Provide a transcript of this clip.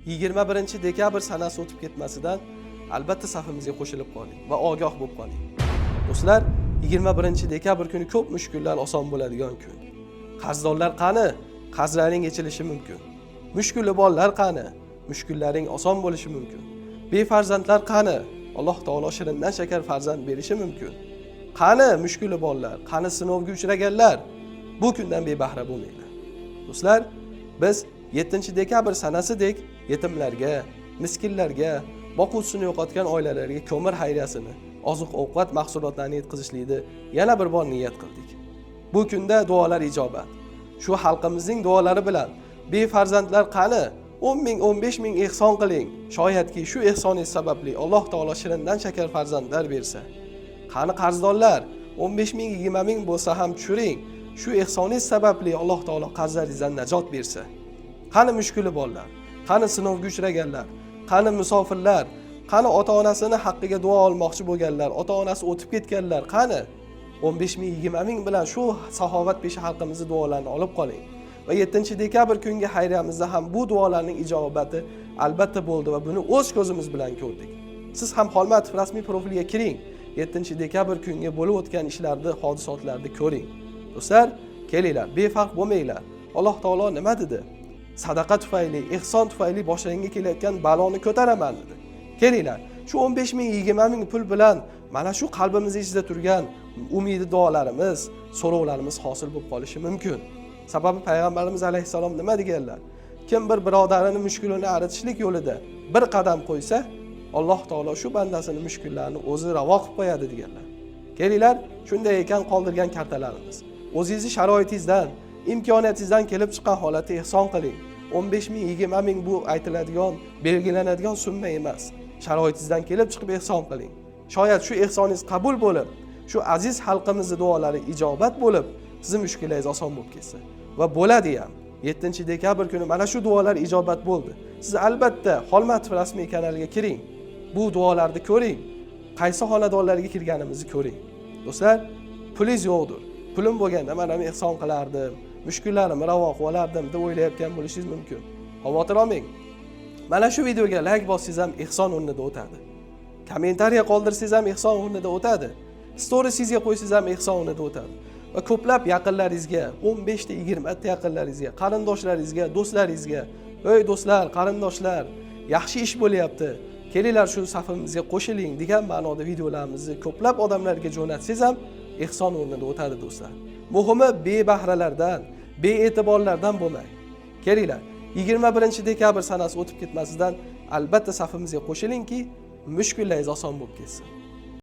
21 dekabr sanasi o'tib ketmasidan albatta safimizga qo'shilib qoling va ogoh bo'lib qoling. Do'stlar, 21 dekabr kuni ko'p mushkullar oson bo'ladigan kun. Qarzdorlar qani? Qarzlaring yechilishi mumkin. Mushkulli bolalar qani? Mushkullaring oson bo'lishi mumkin. Befarzandlar qani? Alloh taolo shirindan shakar farzand berishi mumkin. Qani mushkulli bolalar? Qani sinovga uchraganlar? Bu kundan bebahra bo'lmanglar. Do'stlar, biz 7 dekabr sanasidek yetimlarga, miskinlarga, boquvchisini yo'qotgan oilalarga ko'mir xayriyasini, oziq-ovqat mahsulotlarini yetkazishlikni yana bir bor niyat qildik. Bu kunda duolar ijobat. Shu xalqimizning duolari bilan befarzandlar qani? 10 ming, 15 ming ehson qiling. Shoyatki shu ehsoningiz sababli Alloh taolo shirindan shakar farzandlar bersa. Qani qarzdorlar, 15 ming, 20 ming bo'lsa ham tushiring. Shu ehsoningiz sababli Alloh taolo qarzlaringizdan najot bersa. Qani mushkuli bolalar, qani sinovga uchraganlar, qani musofirlar, qani ota-onasini haqqiga duo olmoqchi bo'lganlar, ota-onasi o'tib ketganlar, qani 15 ming, 20 ming bilan shu saxovat peshi xalqimizning duolarini olib qoling. Va 7 dekabr kungi xayriyamizda ham bu duolarning ijobati albatta bo'ldi va buni o'z ko'zimiz bilan ko'rdik. Siz ham Xolmatov rasmiy profiliga kiring. 7 dekabr kungi bo'lib o'tgan ishlarni, hodisotlarni ko'ring. Do'stlar, kelinglar, befarq bo'lmanglar. Alloh taolo nima dedi? Sadaqa tufayli, ehson tufayli boshlangga kelayotgan baloni ko'taraman dedi. Kelinglar, shu 15 ming, 20 ming pul bilan mana shu qalbimiz ichida turgan umidi duolarimiz, so'rovlarimiz hosil bo'lib qolishi mumkin. Sababi payg'ambarimiz alayhisalom nima deganlar? Kim bir birodarini mushkulini aritishlik yo'lida bir qadam qo'ysa, Alloh taolo shu bandasini mushkullarini o'zi ravo qilib qo'yadi deganlar. Kelinglar, shunday ekan qoldirgan kartalarimiz. O'zingizning sharoitingizdan, imkoniyatingizdan kelib chiqqan holatda ehson qiling. 15 ming, 20 ming bu aytiladigan, belgilanadigan summa emas. Sharoitingizdan kelib chiqib ehson qiling. Shoyat shu ehsoningiz qabul bo'lib, shu aziz xalqimizning duolari ijobat bo'lib, sizning mushkullaringiz oson bo'lib ketsa va bo'ladi ham. 7 dekabr kuni mana shu duolar ijobat bo'ldi. Siz albatta Xolmatov rasmiy kanaliga kiring. Bu duolarni ko'ring. Qaysi xonadonlarga kirganimizni ko'ring. Do'stlar, pulingiz yo'qdir. Pulim bo'lganda men ham ehson qilardim, mushkullarimni ravo qilib olardim deb o'ylayotgan bo'lishingiz mumkin. Xavotir olmang. Mana shu videoga like bossangiz ham ehson o'rnida o'tadi. Kommentariya qoldirsangiz ham ehson o'rnida o'tadi. Storiesingizga qo'ysangiz ham ehson o'rnida o'tadi. Va ko'plab yaqinlaringizga, 15 ta 20 ta yaqinlaringizga, qarindoshlaringizga, do'stlaringizga, "Ey do'stlar, qarindoshlar, yaxshi ish bo'lyapti. Kelinglar shu safimizga qo'shiling" degan ma'noda videolarimizni ko'plab odamlarga jo'natsangiz ham ehson o'rnida o'tadi do'stlar. Muhimi bebahralardan, bee'tiborlardan bo'lmang. Kelinglar, 21 dekabr sanasi o'tib ketmasidan albatta safimizga qo'shilingki, mushkullaringiz oson bo'lib ketsin.